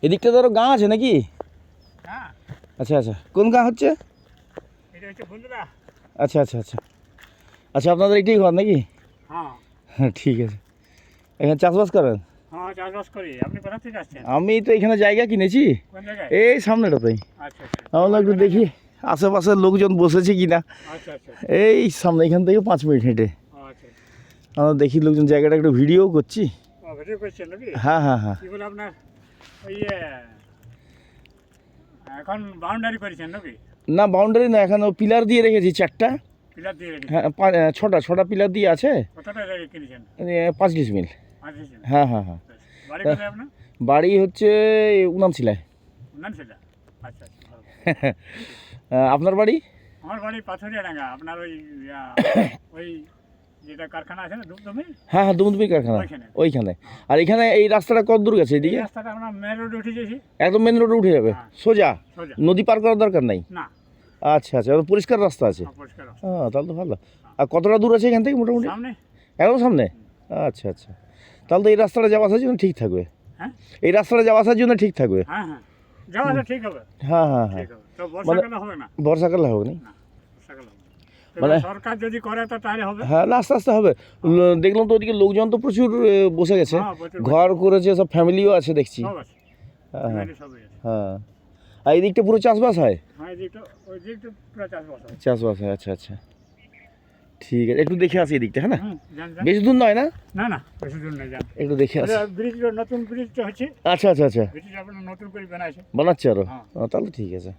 এদিকটা ধরো গাঁ আছে নাকি? আচ্ছা আচ্ছা, কোন গাঁ হচ্ছে? আচ্ছা আচ্ছা আচ্ছা আচ্ছা, আপনাদের এটাই ঘর নাকি? হ্যাঁ ঠিক আছে। এখানে চাষবাস করেন? হ্যাঁ চাষবাস করি। আপনি কোথা থেকে আসছেন? আমি তো এখানে জায়গা কিনেছি, কোন জায়গায়? এই সামনেটাতেই। আচ্ছা আমরা একটু দেখি আশেপাশের লোকজন বসেছে কিনা। আচ্ছা আচ্ছা এই সামনে, এখান থেকে 5 মিনিট হেঁটে আচ্ছা। আমরা দেখি লোকজন, জায়গাটা একটু ভিডিও করছি। ভিডিও করছেন নাকি? হ্যাঁ হ্যাঁ হ্যাঁ। কি বলে আপনার ওই এখন বাউন্ডারি করেছেন নাকি? না বাউন্ডারি না, এখানে পিলার দিয়ে রেখেছি 4টা। পিলার দিয়ে রেখেছেন? হ্যাঁ 6টা পিলার দিয়ে আছে। কতটা জায়গায় কিনেছেন? 5 ডিসমিল। আচ্ছা। হ্যাঁ হ্যাঁ হ্যাঁ। বাড়ি কোথায় আপনার? বাড়ি হচ্ছে উনামশিলায়। উনানশিলা? আচ্ছা ভালো। আপনার বাড়ি? আমার বাড়ি পাথরিয়াডাঙ্গা। আপনার ওই ওই যেটা কারখানা আছে না দুমদুমি? হ্যাঁ হ্যাঁ, দুমদুমি কারখানা ওইখানে। আর এখানে এই রাস্তাটা কত দূর গেছে এই এদিকে? রাস্তাটা আমরা মেন রোডে উঠে গেছি। একদম মেন রোডে উঠে যাবে সোজা? সোজা। নদী পার করার দরকার নাই? না। আচ্ছা আচ্ছা, পরিষ্কার রাস্তা আছে। পরিষ্কার রাস্তা। হ্যাঁ তাহলে তো ভালো। আর কতটা দূর আছে এখান থেকে মোটামুটি? সামনে। একদম সামনে? আচ্ছা আচ্ছা, তাহলে তো এই রাস্তাটা যাওয়া আসার জন্য ঠিক থাকবে। হ্যাঁ এই রাস্তাটা যাওয়া আসার জন্য ঠিক থাকবে। হ্যাঁ হ্যাঁ, যাওয়া আসা ঠিক হবে। হ্যাঁ হ্যাঁ হ্যাঁ। ঠিক হবে। তো বর্ষাকালে হবে না? বর্ষাকালে হবে না? না, বর্ষাকালে হবে না। মানে সরকার যদি করে তো তাহলে হবে। হ্যাঁ না, আস্তে আস্তে হবে। দেখলাম তো ওদিকে লোকজন তো প্রচুর বসে গেছে, হ্যাঁ, প্রচুর ঘর করেছে, সব ফ্যামিলিও আছে দেখছি। সব আছে। হ্যাঁ হ্যাঁ সবই আছে। হ্যাঁ। আর এই দিকটা পুরো চাষবাস হয়? হ্যাঁ, এদিকটা ওই দিকটা পুরো চাষবাস হয়। চাষবাস হয়, আচ্ছা আচ্ছা ঠিক আছে। একটু দেখে আসি এদিকটা, হ্যাঁ না? যান। বেশি দূর নয় না? না না, বেশি দূর নেই, যান। একটু দেখে আসি। ব্রিজ, নতুন ব্রিজটা হচ্ছে। আচ্ছা আচ্ছা আচ্ছা, ব্রিজটা আপনার নতুন করে বানাইছে। বানাচ্ছে আরো? হ্যাঁ। তাহলে ঠিক আছে।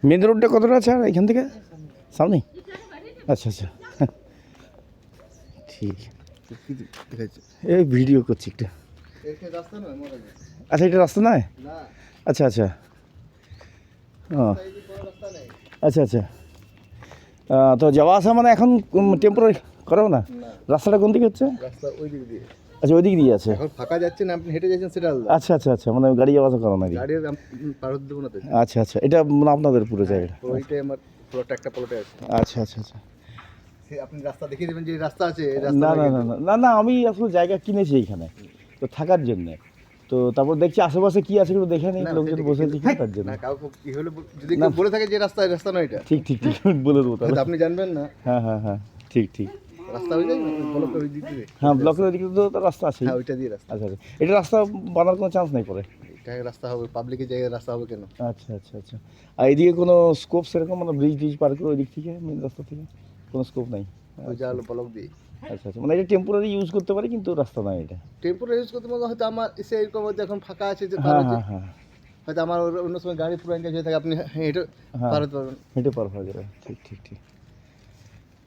মেন রোডটা কতটা আছে আর এখান থেকে সামনে? আচ্ছা আচ্ছা, ঠিক। এই ভিডিও করছি একটা। আচ্ছা, এটা রাস্তা নয়? আচ্ছা আচ্ছা, ও আচ্ছা আচ্ছা। তো যাওয়া আসা মানে এখন টেম্পোরারি করাও না? রাস্তাটা কোন দিকে হচ্ছে? রাস্তা ওই দিক দিয়ে। আচ্ছা, ওই দিক দিয়ে আছে। এখন ফাঁকা যাচ্ছেন, আপনি হেঁটে যাচ্ছেন, সেটা আলাদা। আচ্ছা আচ্ছা আচ্ছা, মানে গাড়ি যাওয়া আসা করো না? গাড়ি পার হতে দেবো না তো। আচ্ছা আচ্ছা, এটা মানে আপনাদের পুরো জায়গাটা? ওইটাই আমার প্লট, একটা প্লটে আছে। আচ্ছা আচ্ছা আচ্ছা। আপনি রাস্তা দেখিয়ে দেবেন যে রাস্তা আছে, এই না রাস্তা না না না না না, আমি আসলে জায়গা কিনেছি এইখানে তো থাকার জন্যে। তো তারপর দেখছি আশেপাশে কি আছে একটু দেখে নিই, লোকজন বসে আছে কি তার জন্য। না, কাউকে কি হলে যদি কেউ বলে থাকে যে রাস্তা, এই রাস্তা নয় এটা, ঠিক ঠিক ঠিক, বলে দেবো তাহলে। হয়তো আপনি জানবেন না। হ্যাঁ হ্যাঁ হ্যাঁ, ঠিক ঠিক। রাস্তা হয়ে যায় ব্লকের ওই দিক দিয়ে। হ্যাঁ, ব্লকের ওইদিকে তো রাস্তা আছে। হ্যাঁ, ওইটা দিয়ে রাস্তা। আচ্ছা আচ্ছা, এটা রাস্তা বানার কোনো চান্স নেই পরে? এটা রাস্তা হবে, পাবলিকের জায়গায় রাস্তা হবে কেন? আচ্ছা আচ্ছা আচ্ছা। আর এইদিকে কোনো স্কোপ সেরকম, মানে ব্রিজ টিজ পার করে ওই দিক থেকে মেন রাস্তা থেকে কোনো স্কোপ নাই? ওই যা হলো ব্লক দিয়ে। আচ্ছা আচ্ছা, মানে এটা টেম্পোরারি ইউজ করতে পারি কিন্তু রাস্তা নাই এটা? টেম্পোরারি ইউজ করতে মানে হয়তো আমার এসে এরকম হয়তো এখন ফাঁকা আছে যে হ্যাঁ হ্যাঁ হ্যাঁ, হয়তো আমার অন্য সময় গাড়ি পুরো এঙ্গেজ হয়ে থাকে, আপনি হেঁটে হ্যাঁ পার হতে পারবেন। হেঁটে পার হয়ে যাবে। ঠিক ঠিক ঠিক,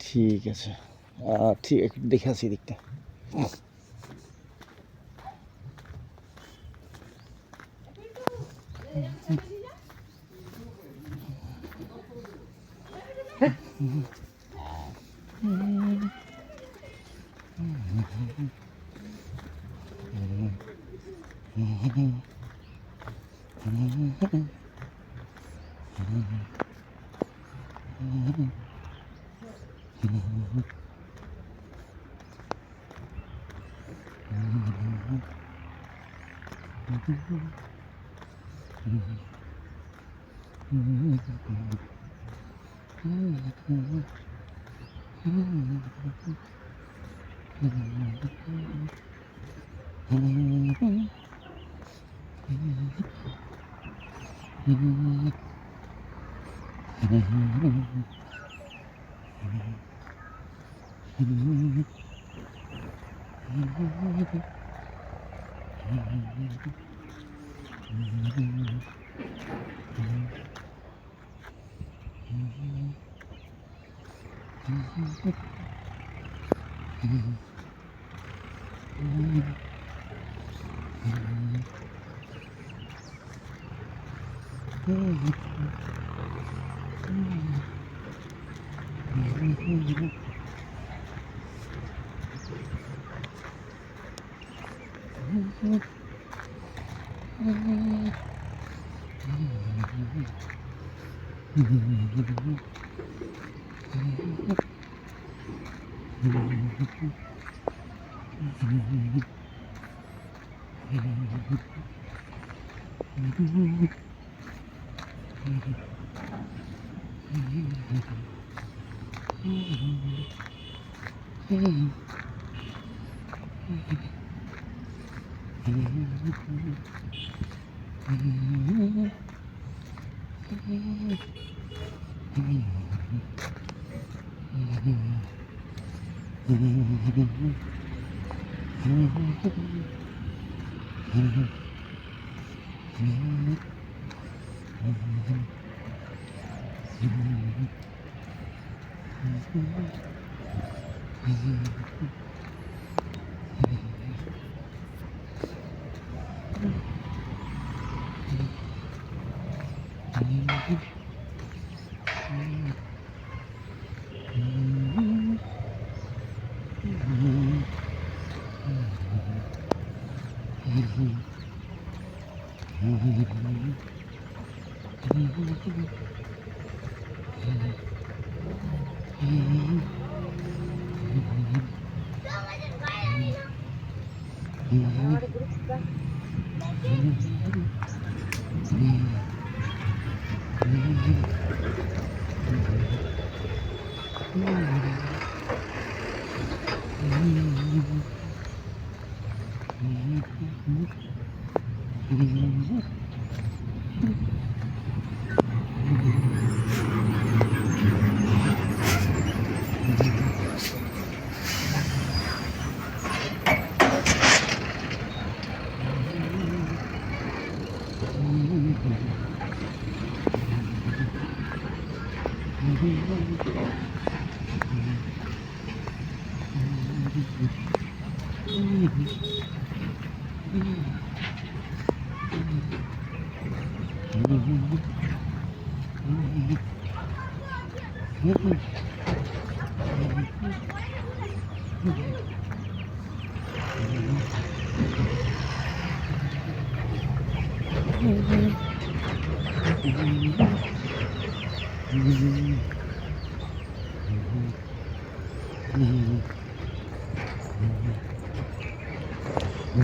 ঠিক আছে। ঠিক, একটু দেখে আসি দিকটা।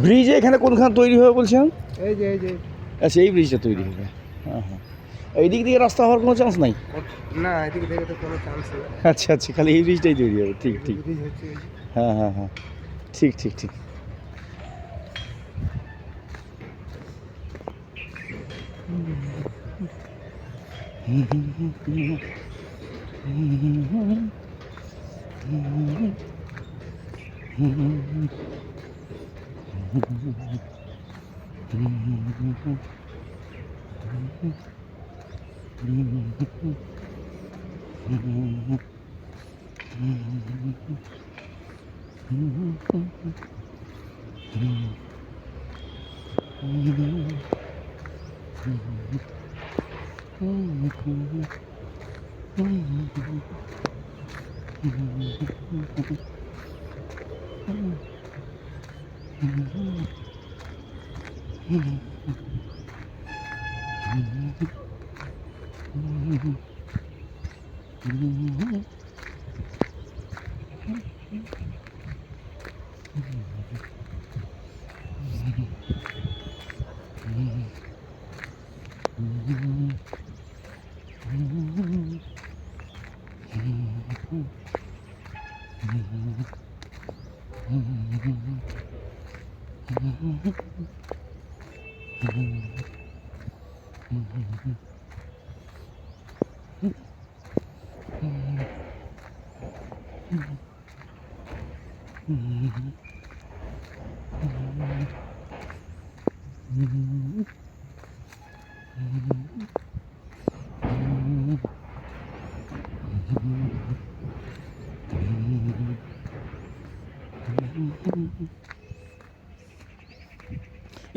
ব্রিজ এখানে কোনখানে তৈরি হবে বলছেন? এই যে আচ্ছা, এই ব্রিজটা তৈরি হবে। হ্যাঁ হ্যাঁ, এই দিক দিয়ে রাস্তা হওয়ার কোনো চান্স নাই? না, এদিকে থেকে তো কোনো চান্স নেই। আচ্ছা আচ্ছা, খালি এই ব্রিজটাই তৈরি হবে। ঠিক ঠিক, ব্রিজ হচ্ছে এই যে। হ্যাঁ হ্যাঁ হ্যাঁ, ঠিক ঠিক ঠিক।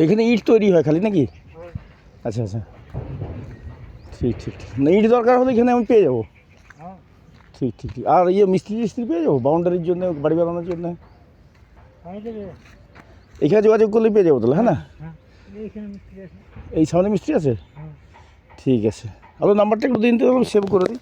এখানে ইট তৈরি হয় খালি নাকি? আচ্ছা আচ্ছা, ঠিক ঠিক ঠিক। না ইট দরকার হলে এখানে আমি পেয়ে যাবো। হ্যাঁ ঠিক ঠিক ঠিক। আর ইয়ে মিস্ত্রি টিস্ত্রি পেয়ে যাবো বাউন্ডারির জন্য, বাড়ি বানানোর জন্য? আমি দেবে। এখানে যোগাযোগ করলে পেয়ে যাবো তাহলে, হ্যাঁ না? হ্যাঁ এইখানে মিস্ত্রি আছে। এই সামনে মিস্ত্রি আছে? হ্যাঁ ঠিক আছে, আপনার নাম্বারটা একটু দিন তো, সেভ করে দিই।